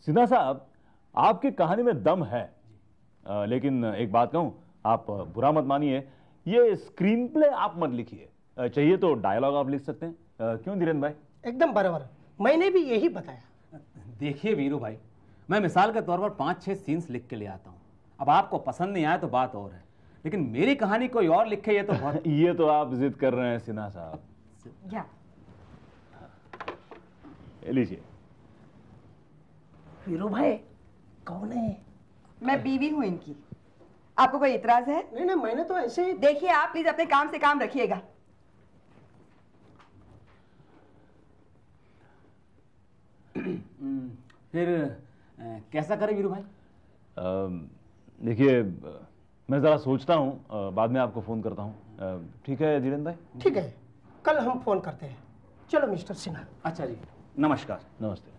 सिन्हा साहब, आपकी कहानी में दम है, लेकिन एक बात कहूं, आप बुरा मत मानिए, ये स्क्रीन प्ले आप मत लिखिए, चाहिए तो डायलॉग आप लिख सकते हैं। क्यों धीरेन्द्र भाई? एकदम बराबर, मैंने भी यही बताया। देखिए वीरू भाई, मैं मिसाल के तौर पर 5-6 सीन्स लिख के ले आता हूँ। अब आपको पसंद नहीं आया तो बात और है, लेकिन मेरी कहानी कोई और लिखे ये तो बहुत ये तो आप जिद कर रहे हैं सिन्हा साहब। क्या? लीजिए। वीरू भाई कौन है? मैं बीवी हूं इनकी। आपको कोई इतराज है? नहीं नहीं, मैंने तो ऐसे ही। देखिए आप प्लीज अपने काम से काम रखिएगा। फिर कैसा करें वीरू भाई? देखिए, मैं जरा सोचता हूँ, बाद में आपको फोन करता हूँ। ठीक है धीरेन्द्र भाई? ठीक है, कल हम फोन करते हैं। चलो मिस्टर सिन्हा। अच्छा जी, नमस्कार। नमस्ते।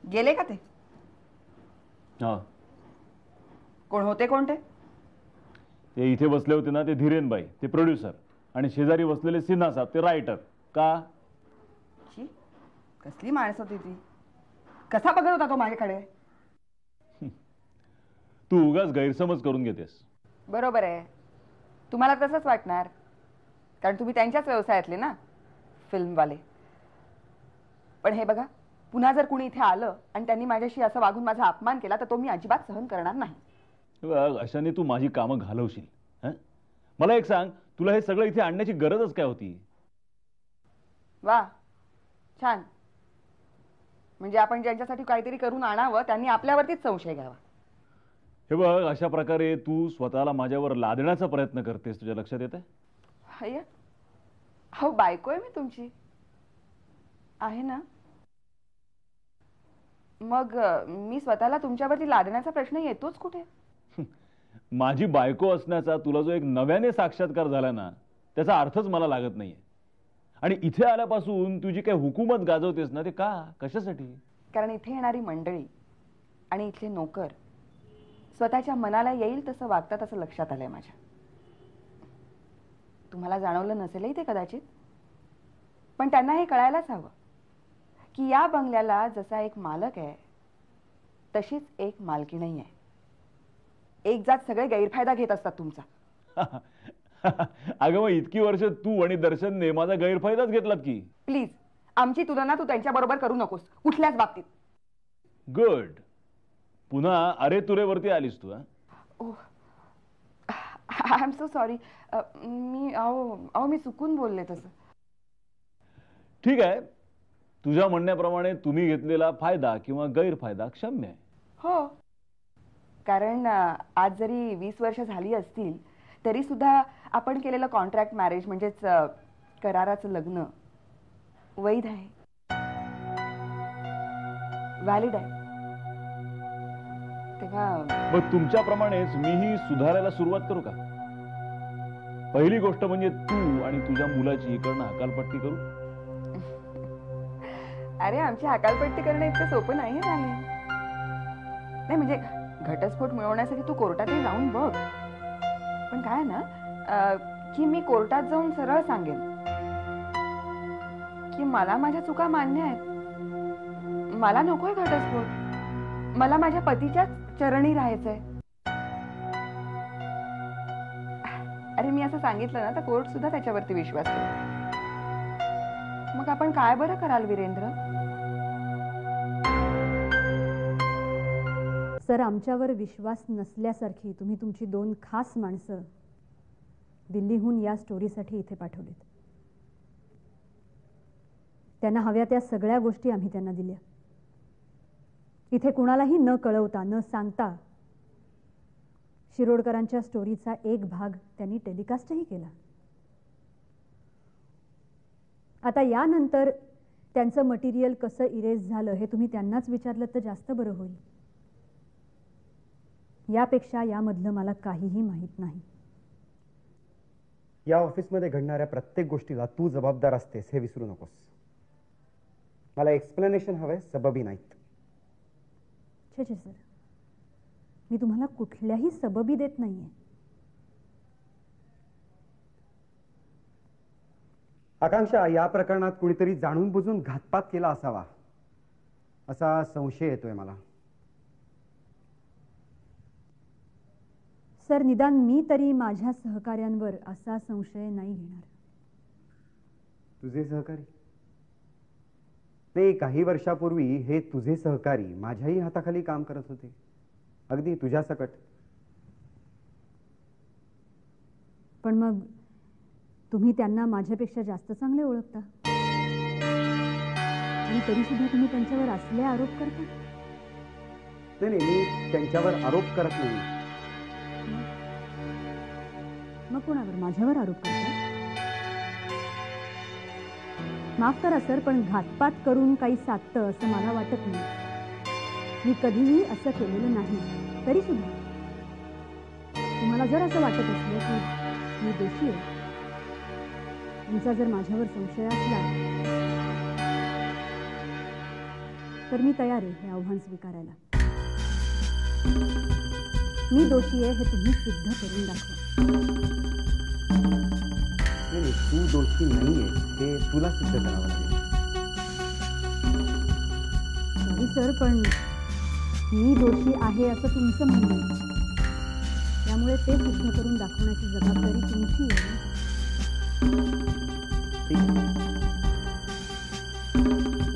गेले का ते? हा, कोण होते कोणते? ते इथे बसले होते ना, ते धीरेन बाई, ते प्रोड्युसर, आणि शेजारी बसलेले सिन्हा साहेब, ते रायटर. का? ची, कसली माणसं होती ती? कसा बघत होता तो माझ्याकडे? तू उगाच गैरसमज करून घेतेस. बरोबर आहे, तुम्हाला तसंच वाटणार, कारण तुम्ही त्यांच्याच व्यवसायातले ना, फिल्मवाले. पण हे बघा, पुन्हा जर कुणी इथे आलं आणि त्यांनी माझ्याशी असं वागून माझा अपमान केला तर तो मी अजिबात सहन करणार नाही. अशाने तू माझी कामं घालवशील. मला एक सांग, तुला हे सगळं इथे आणण्याची गरजच काय होती? वा, छान. म्हणजे आपण ज्यांच्यासाठी काहीतरी करून आणावं त्यांनी आपल्यावरतीच संशय घ्यावा. हे बघ, अशा प्रकारे तू स्वतःला माझ्यावर लादण्याचा प्रयत्न करतेस, तुझ्या लक्षात येतंय? अय्या, हो, बायको आहे मी तुमची, आहे ना? मग मी स्वतःला तुमच्यावरती लादण्याचा प्रश्न येतोच कुठे? माझी बायको असण्याचा तुला जो एक नव्याने साक्षात्कार झाला ना, त्याचा अर्थच मला लागत नाहीये. आणि इथे आल्यापासून तुझी काही हुकूमत गाजवतेस ना, ते का, कशासाठी? कारण इथे येणारी मंडळी आणि इथले नोकर स्वतःच्या मनाला येईल तसं वागतात असं लक्षात आलंय माझ्या. तुम्हाला जाणवलं नसेलही ते कदाचित, पण त्यांना हे कळायलाच हवं की या बंगल्याला जसा एक मालक आहे तशीच एक मालकीणही आहे. एक जात सगळे गैरफायदा घेत असतात तुमचा. अगं मग इतकी वर्ष तू आणि दर्शनने माझा गैरफायदाच घेतलात की. प्लीज, आमची तुलना तू त्यांच्या बरोबर करू नकोस कुठल्याच बाबतीत. गुड. पुन्हा अरे तुरेवरती आलीस तू. I am so sorry. मी चुकून बोलले तसं. ठीक आहे, तुझ्या म्हणण्याप्रमाणे तुम्ही घेतलेला फायदा किंवा गैरफायदा क्षम्य आहे. हो, कारण आज जरी 20 वर्ष झाली असतील तरी सुद्धा आपण केलेलं कॉन्ट्रॅक्ट मॅरेज म्हणजेच कराराचं लग्न वैध आहे, व्हॅलिड आहे. तेव्हा मग तुमच्याप्रमाणेच मीही सुधारायला सुरुवात करू का? पहिली गोष्ट म्हणजे तू आणि तुझ्या मुलाची इकडनं हकालपट्टी करू. अरे, आमची हकालपट्टी करणं इतकं सोपं नाही आहे. नाही म्हणजे घटस्फोट मिळवण्यासाठी तू कोर्टातही जाऊन बघ. पण काय ना की मी कोर्टात जाऊन सरळ सांगेन की मला माझ्या चुका मान्य आहेत, मला नकोय घटस्फोट, मला माझ्या पतीच्याच चरणी राहायचंय. अरे, मी असं सांगितलं ना तर कोर्ट सुद्धा त्याच्यावरती विश्वास ठेवेल. मग आपण काय बरं कराल वीरेंद्र? सर, आमच्यावर विश्वास नसल्यासारखी तुम्ही तुमची 2 खास माणसं दिल्लीहून या स्टोरीसाठी इथे पाठवलीत. त्यांना हव्या त्या सगळ्या गोष्टी आम्ही त्यांना दिल्या. इथे कुणालाही न कळवता न सांगता शिरोडकरांच्या स्टोरीचा एक भाग त्यांनी टेलिकास्टही केला. आता यानंतर त्यांचं मटेरियल कसं इरेज झालं हे तुम्ही त्यांनाच विचारलं तर जास्त बरं होईल. यापेक्षा यामधलं मला काहीही माहीत नाही. या ऑफिसमध्ये घडणाऱ्या प्रत्येक गोष्टीला तू जबाबदार असतेस हे विसरू नकोस. मला एक्सप्लेनेशन हवंय, सबबी नाहीत. छे छे सर, मी तुम्हाला कुठल्याही सबबी देत नाहीये. आकांक्षा, या प्रकरणात कुणीतरी जाणून बुजून घातपात केला असावा असा संशय येतोय मला. सर, निदान मी तरी माझ्या सहकार्यांवर असा संशय नाही घेणार. तुझे सहकारी? नाही, काही वर्षापूर्वी हे तुझे सहकारी माझ्याही हाताखाली काम करत होते, अगदी तुझ्या सकट. पण मग तुम्ही त्यांना माझ्यापेक्षा जास्त चांगले ओळखता आणि तरी सुद्धा तुम्ही त्यांच्यावर असले आरोप करता. नाही, मी त्यांच्यावर आरोप करत नाही. मग कोणावर? माझ्यावर आरोप करता? माफ करा सर, पण घातपात करून काही साधतं असं मला वाटत नाही. मी कधीही असं केलेलं नाही. तरी सुद्धा तुम्हाला जर असं वाटत असलं की मी दोषी आहे, तुमचा जर माझ्यावर संशय असला तर मी तयार आहे हे आव्हान स्वीकारायला. मी दोषी आहे हे तुम्ही सिद्ध करून दाखवा. नाही, तू दोषी नाहीये हे तुला सिद्ध करावं लागेल. सॉरी सर, पण मी दोषी आहे असं तुमचं म्हणणं आहे. त्यामुळे ते सिद्ध करून दाखवण्याची जबाबदारी तुमची आहे.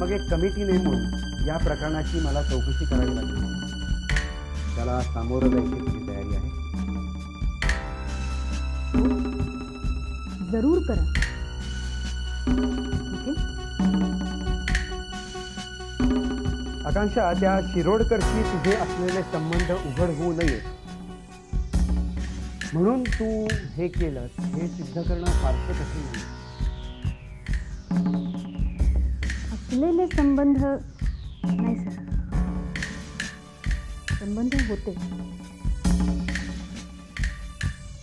मग एक कमिटी नेमून या प्रकरणाची मला चौकशी करावी लागेल. त्याला सामोरं जायची तुझी तयारी आहे? जरूर करा. ओके. आकांक्षा, त्या शिरोडकरशी तुझे असलेले संबंध उघड होऊ नये म्हणून तू हे केलंस हे सिद्ध करणं फारसे कठीण नाही. असलेले संबंध नाही सर, संबंध होते,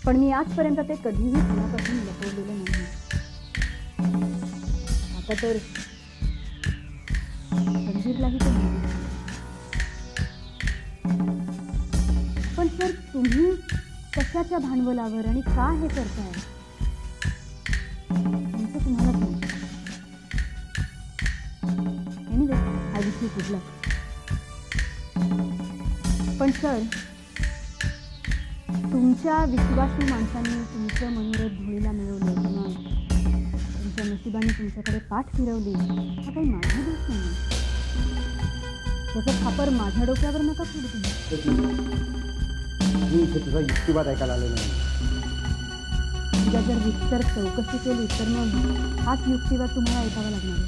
पण मी आजपर्यंत ते कधीही कुणापासून लपवलेलं नाही. आता तर रणवीरलाही ते माहिती आहे. पण सर, तुम्ही कशाच्या भांडवलावर आणि का हे करताय तुमचं तुम्हालाच माहिती. Anyway, I wish you good luck. पण सर, तुमच्या विश्वासू माणसांनी तुमचं मनोरथ धुळीला मिळवलं किंवा तुमच्या नशिबाने तुमच्याकडे पाठ फिरवली, हा काही माझा दोष नाही. त्याचा खापर माझ्या डोक्यावर नका फोडू तुम्ही. मी इथे तुझा युक्तिवाद ऐकायला आलेला नाही. उद्या जर विस्तर चौकशी केली तर मग हाच युक्तिवाद तुम्हाला ऐकावा लागणार आहे.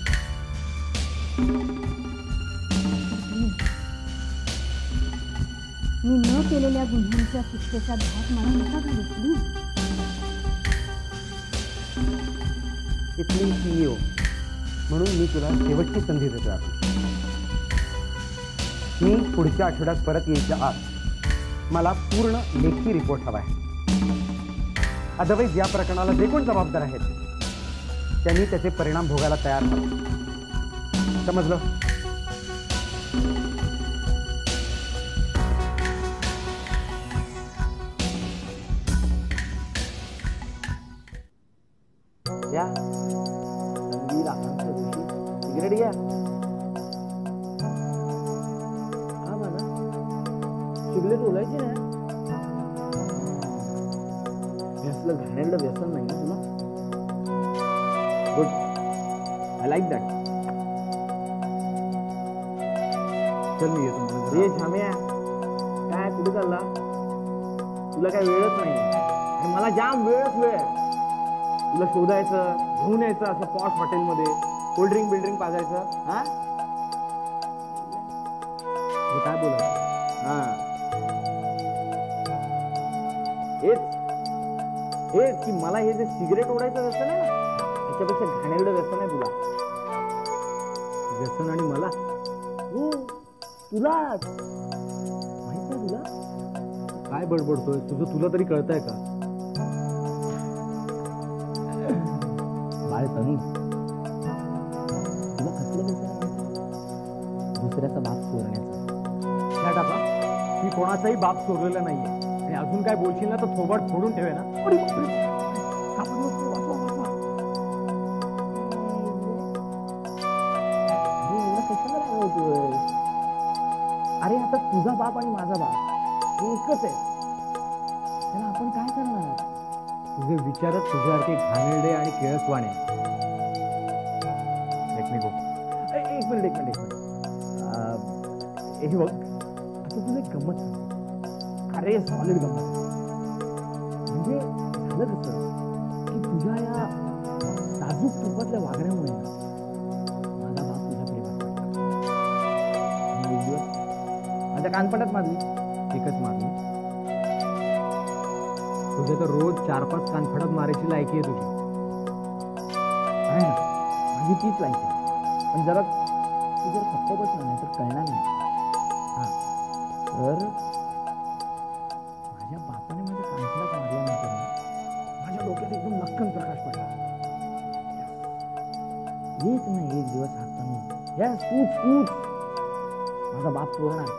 मी न केलेल्या गुन्ह्यांच्या शिक्षेचा धाक मला नका घालू प्लीज. इथली CEO म्हणून मी तुला शेवटची संधी देतो. मी पुढच्या आठवड्यात परत यायच्या आत मला पूर्ण लेखी रिपोर्ट हवा आहे. अदरवाईज या प्रकरणाला जे कोण जबाबदार आहेत त्यांनी त्याचे परिणाम भोगायला तयार व्हावे. समजलं? या रणवीर आकांक्षा जोशी सिगरेट घ्या. हा माझा सिगरेट ओलायची ना. हे असलं घाणेरडं व्यसन नाही ना तुला. Good, I like that. चल मी येतो. रे छाम्या, काय कुठे चालला? तुला काय वेळच नाही आणि मला जाम वेळच वेळ आहे. तुला शोधायचं, घेऊन यायचं असं पॉश हॉटेलमध्ये, कोल्ड्रिंक बिल्ड्रिंक पाजायचं. हा काय बोलायचं? हा हेच की मला हे जे सिगरेट ओढायचं व्यसन आहे ना, त्याच्यापेक्षा घाणेरडं व्यसन आहे तुला. व्यसन आणि मला? हो, तुलाच माहित नाही. तुला काय बडबडतोय? तुझं तुला तरी कळतंय का? बाळ तनू, तुला कसलं व्यसन? दुसऱ्याचा बाप चोरण्याचा. त्या टाका, मी कोणाचाही बाप चोरलेला नाहीये आणि अजून काय बोलशील ना तर थोबाड फोडून ठेवे ना. तुझा बाप आणि माझा बाप हे एकच आहे. त्याला आपण काय करणार? तुझे विचारच तुझ्यासारखे घाणेरडे आणि केळसवाणे. लेट मी गो. एक मिनिट. हे बघ, आता तुला एक गंमत सांगतो. अरे सॉलिड गंमत. म्हणजे झालं कसं की तुझ्या या नाजूक तुपातल्या वागण्यामुळे माझा बाप तुझ्या प्रेमात पडला. आणि एक दिवस माझ्या कानपटात मारली, एकच मारली. तुझ्या तर रोज 4-5 कानफटात मारायची लायकी आहे तुझी. आहे ना, माझी तीच लायकी आहे. पण जरा तू जर खप्प बसला नाही तर कळणार नाही. हा, तर माझ्या बापाने माझ्या कानफटात मारल्यानंतर माझ्या डोक्यात एकदम लक्कन प्रकाश पडला. एक नाही एक दिवस हातानं तूच माझा बाप चोरणार.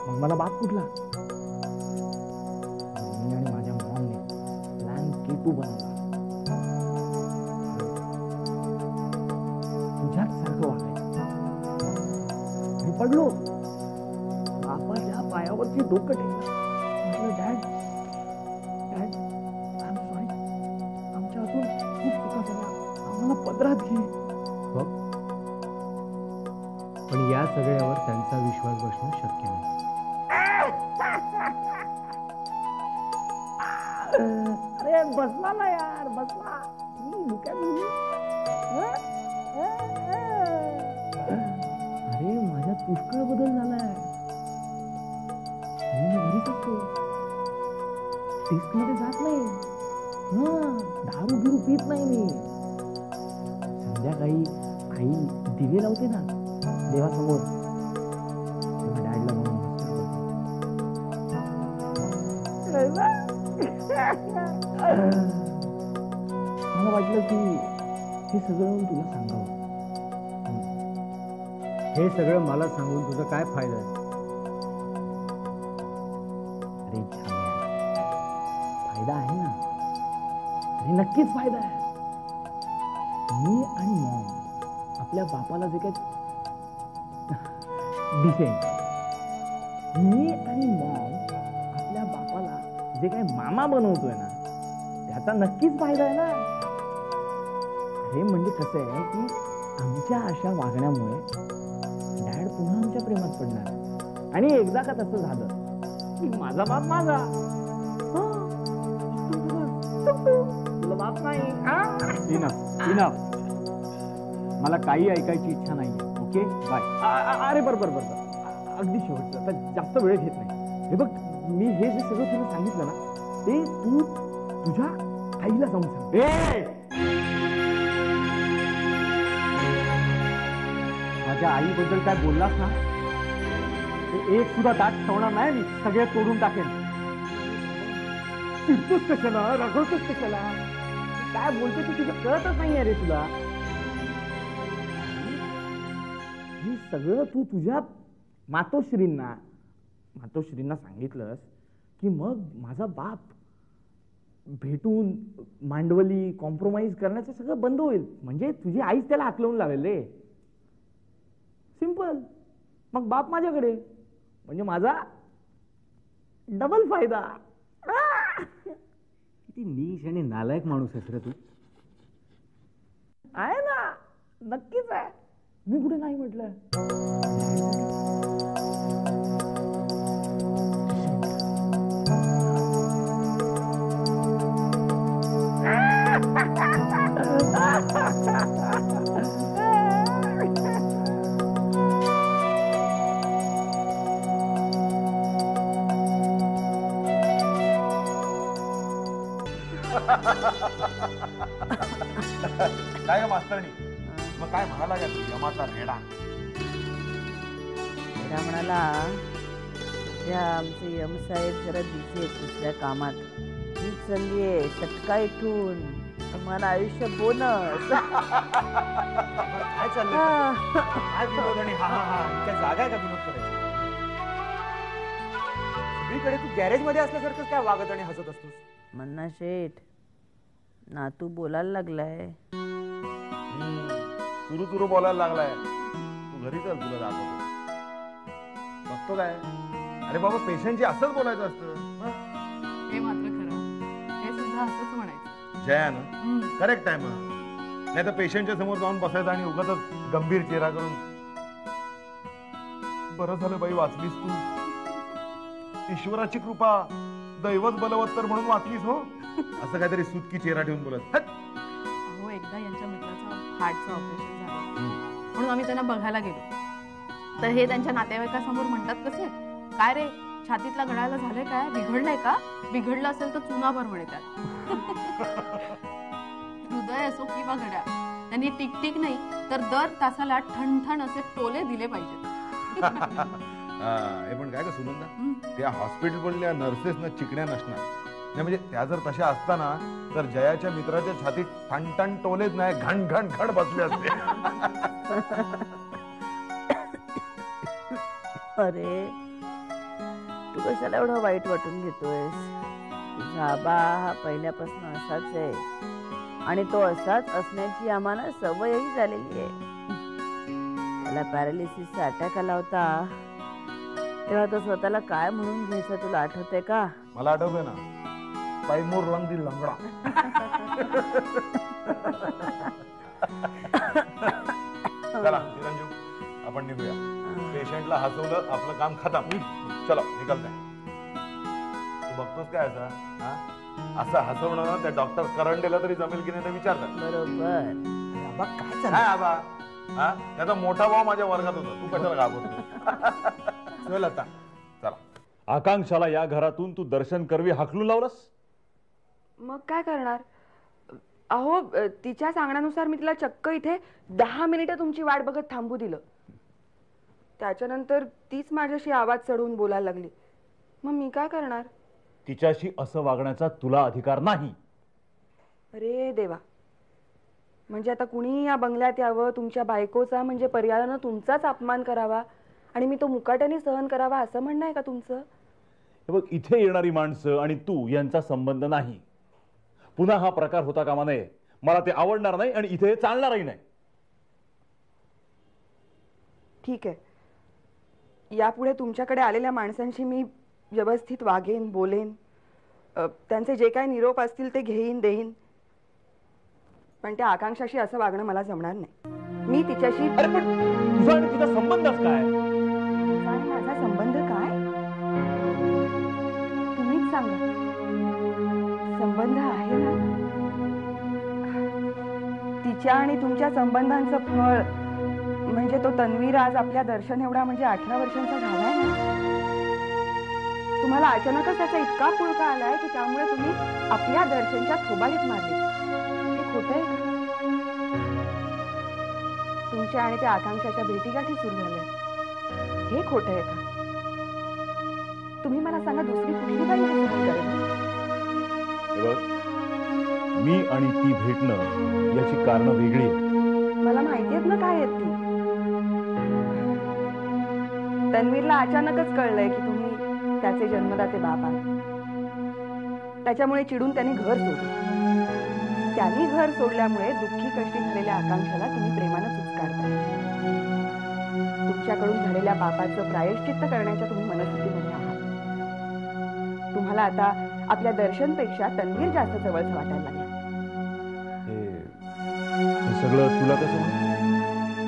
मग मला बाप कुठला? मी आणि माझ्या मॉमने प्लॅन K2 बनवला. तुझ्याच सारखं वागायचं. मी पडलो, बापाच्या पायावरती डोकं टेकलं. म्हटलं डॅड आय एम सॉरी, आमच्या हातून खूप चुका झाल्या, आम्हाला पदरात घे. पण या सगळ्यावर त्यांचा विश्वास बसणं शक्य नाही. अरे बसला ना यार, बसला. अरे माझ्यात पुष्कळ बदल झालाय. मी घरीच असतो, टेस्ट मध्ये जात नाही. दारू बिरू पित नाही मी. संध्याकाळी आई दिवे लावते ना देवासमोर, तेव्हा डॅडला म्हणून मला वाटलं की हे सगळं तुला सांगावं. हे सगळं मला सांगून तुझा काय फायदा आहे? अरे फायदा आहे ना. अरे नक्कीच फायदा आहे. मी आणि मॉम आपल्या बापाला जे काय डिसेंट, मी आणि मॉम आपल्या बापाला जे काय मामा बनवतोय ना, त्याचा नक्कीच फायदा आहे ना. अरे म्हणजे कसं आहे की आमच्या अशा वागण्यामुळे डॅड पुन्हा आमच्या प्रेमात पडणार. आणि एकदा का तसं झालं की माझा बाप माझा, तुला बाप नाही. इनफ. मला काही ऐकायची इच्छा नाही. Okay bye. अरे बरोबर अगदी शेवटचं, आता जास्त वेळ घेत नाही. हे बघ, मी हे जे सगळं तुला सांगितलं ना, ते तू तुझ्या आईला जाऊन सांग. माझ्या आईबद्दल काय बोललास ना, ते एक सुद्धा दाट ठेवणार नाही मी. सगळे तोडून टाकेन. चिडतोस कशाला, रगवतोस कशाला? काय बोलते तू, तुझं कळतच नाही अरे तुला. हे सगळं तू तुझ्या मातोश्रींना सांगितलंस की मग माझा बाप भेटून मांडवली कॉम्प्रोमाइज करण्याचं सगळं बंद होईल. म्हणजे तुझी आईच त्याला हाकलवून लावेल रे. सिंपल. मग बाप माझ्याकडे, म्हणजे माझा डबल फायदा. किती नीच आणि नालायक माणूस आहेस रे तू. आहे ना, नक्कीच आहे. मी कुठे नाही म्हटलं. काय मास्तरनी, मग काय म्हणाला का तू यमाचा रेडा? रेडा म्हणाला, आमचे यम साहेब जरा बिझी आहेत दुसऱ्या कामात, ही चाललीये सटका इथून, तुम्हाला आयुष्य बोनस. काय चाललंय? काय विनोद आणि हा हा हा, काय जागा आहे का विनोद करायची? सगळीकडे तू गॅरेज मध्ये असल्यासारखं काय वागत आणि हसत असतोस? मन्ना शेठ, नातू बोलायला लागलाय. सुरू बोलायला लागलाय. तू घरी चल, तुला दाखवतो. असतो काय? अरे बाबा, पेशंटची असंच बोलायचं असतं. हे मात्र खरं, हे सुद्धा असंच म्हणायचं. जया ना, करेक्ट आहे मग. नाही तर पेशंटच्या समोर जाऊन बसायचं आणि उगाच गंभीर चेहरा करून, बरं झालं बाई वाचलीस तू, ईश्वराची कृपा, दैवत बलवत्तर म्हणून वाचलीस हो, असं काहीतरी सुटकी चेहरा ठेवून बोलत. अहो, एकदा यांच्या मित्राचं हार्टचं ऑपरेशन झालं म्हणून आम्ही त्यांना बघायला गेलो. तर हे त्यांच्या नातेवाईकासमोर म्हणतात कसे, काय रे छातीतला गळायला झालंय काय, बिघडलंय का, बिघडलं असेल तर चुना भर म्हणतात. हृदय असो किंवा घड्या, त्यांनी टिकटिक नाही तर दर तासाला ठणठण असे टोले दिले पाहिजेत. हे पण काय का सुनंदा, त्या हॉस्पिटलमधल्या नर्सेस ना चिकण्या नसणार नाही, म्हणजे त्या जर तशा असताना तर जयाच्या मित्राच्या छातीत ठणठण टोलेच नाही, घण घण घण बसले असते. अरे तू कशाला एवढं वाईट वाटून घेतोयस? तुझा आबा हा पहिल्यापासून असाच आहे आणि तो असाच असण्याची आम्हाला सवयही झालेली आहे. त्याला पॅरालिसिसचा अटॅक आला होता तेव्हा तो स्वतःला काय म्हणून घ्यायचा तुला आठवतंय का? मला आठवतंय ना, पायमोर लंगडी लंगडा. चला चिरंजीव, आपण निघूया. पेशंटला हसवलं, आपलं काम खतम. चलो निघालतंय. तू बघतोस काय असं हसवणं त्या डॉक्टर करंडेला तरी जमेल की नाही ते विचारतात. बरोबर. काय चाललंय आबा? त्याचा मोठा भाऊ माझ्या वर्गात होता, तू कशाला घाबरतो? चल आता चला. आकांक्षाला या घरातून तू दर्शन करवी हाकलून लावलंस? मग काय करणार? अहो, तिच्या सांगण्यानुसार मी तिला चक्क इथे 10 मिनिटं तुमची वाट बघत थांबू दिलं. त्याच्यानंतर तीच माझ्याशी आवाज चढवून बोलायला लागली. मग मी काय करणार? तिच्याशी असं वागण्याचा तुला अधिकार नाही. अरे देवा, म्हणजे आता कुणी या बंगल्यात यावं, तुमच्या बायकोचा म्हणजे पर्यायानं तुमचाच अपमान करावा आणि मी तो मुकाट्याने सहन करावा, असं म्हणणं आहे का तुमचं? बघ, इथे येणारी माणसं आणि तू यांचा संबंध नाही. पुन्हा हा प्रकार होता कामा नये. मला ते आवडणार नाही आणि इथे चालणारही नाही. ठीक आहे, यापुढे तुमच्याकडे आलेल्या माणसांशी मी व्यवस्थित वागेन, बोलेन, त्यांचे जे काही निरोप असतील ते घेईन देईन, पण त्या आकांक्षाशी असं वागणं मला जमणार नाही. मी तिच्याशी. अरे पण तुझा आणि तिचा संबंधच काय? तुझा आणि माझा संबंध काय? तुम्हीच सांगा. संबंध आहे ना? तिच्या आणि तुमच्या संबंधांचं फळ म्हणजे तो तन्वीर आज आपल्या दर्शन एवढा म्हणजे 18 वर्षांचा झालाय ना. तुम्हाला अचानकच त्याचा इतका पुळका आलाय की त्यामुळे तुम्ही आपल्या दर्शनच्या थोबाडीत मारली. हे खोटं आहे का? तुमच्या आणि त्या आकांक्षाच्या भेटीगाठी सुरू झाल्या, हे खोटं आहे का? तुम्ही मला सांगा, दुसरी कुठली बाई हे सहन करेल? मी आणि ती भेटणं याची कारणं वेगळी आहेत. मला माहिती आहेत ना काय आहेत ती. तन्वीरला अचानकच कळलंय की तुम्ही त्याचे जन्मदाते बाप आहात. त्याच्यामुळे चिडून त्यांनी घर सोडलं. त्यांनी घर सोडल्यामुळे दुःखी कष्टी झालेल्या आकांक्षाला तुम्ही प्रेमानं चुचकाढता. तुमच्याकडून झालेल्या पापाचं प्रायश्चित्त करण्याच्या तुम्ही मनस्थितीमध्ये आहात. तुम्हाला आता आपल्या दर्शनपेक्षा तन्वीर जास्त जवळचं वाटायला लागलं. हे सगळं तुला कसं म्हणत?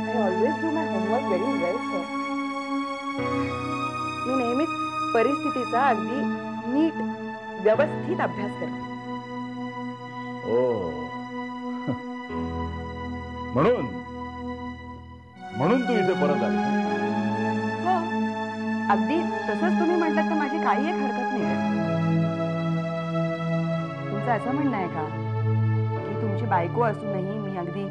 I always do my homework very well sir. मी नेहमीच परिस्थितीचा अगदी नीट व्यवस्थित अभ्यास करते. ओ म्हणून तू इथे परत आली? हो, अगदी तसंच तुम्ही म्हटलं तर माझी काही एक हरकत नाही. तुमचं असं म्हणणं आहे का की तुमची बायको असूनही मी अगदी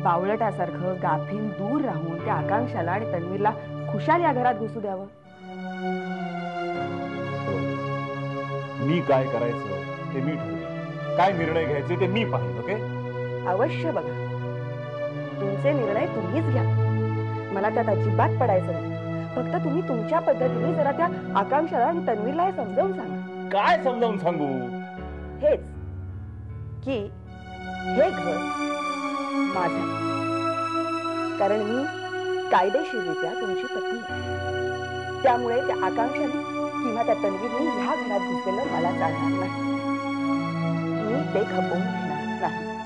बावळटासारखं गाफील दूर राहून त्या आकांक्षाला आणि तन्वीरला खुशाल या घरात घुसू द्यावं? मी काय करायचं ते मी ठरवेन, काय निर्णय घ्यायचे ते मी पाहिजे. ओके? अवश्य बघा, तुमचे निर्णय तुम्हीच घ्या, मला त्यात अजिबात पडायचं नाही. फक्त तुम्ही तुमच्या पद्धतीने जरा त्या आकांक्षाला आणि तन्वीरला हे समजावून सांगा. काय समजावून सांगू? हेच की हे घर माझं, कारण मी कायदेशीररित्या तुमची पत्नी. त्यामुळे त्या आकांक्षाने किंवा त्या तन्वीने ह्या घरात घुसलेलं मला चालणार नाही. मी ते खपवून घेणार नाही.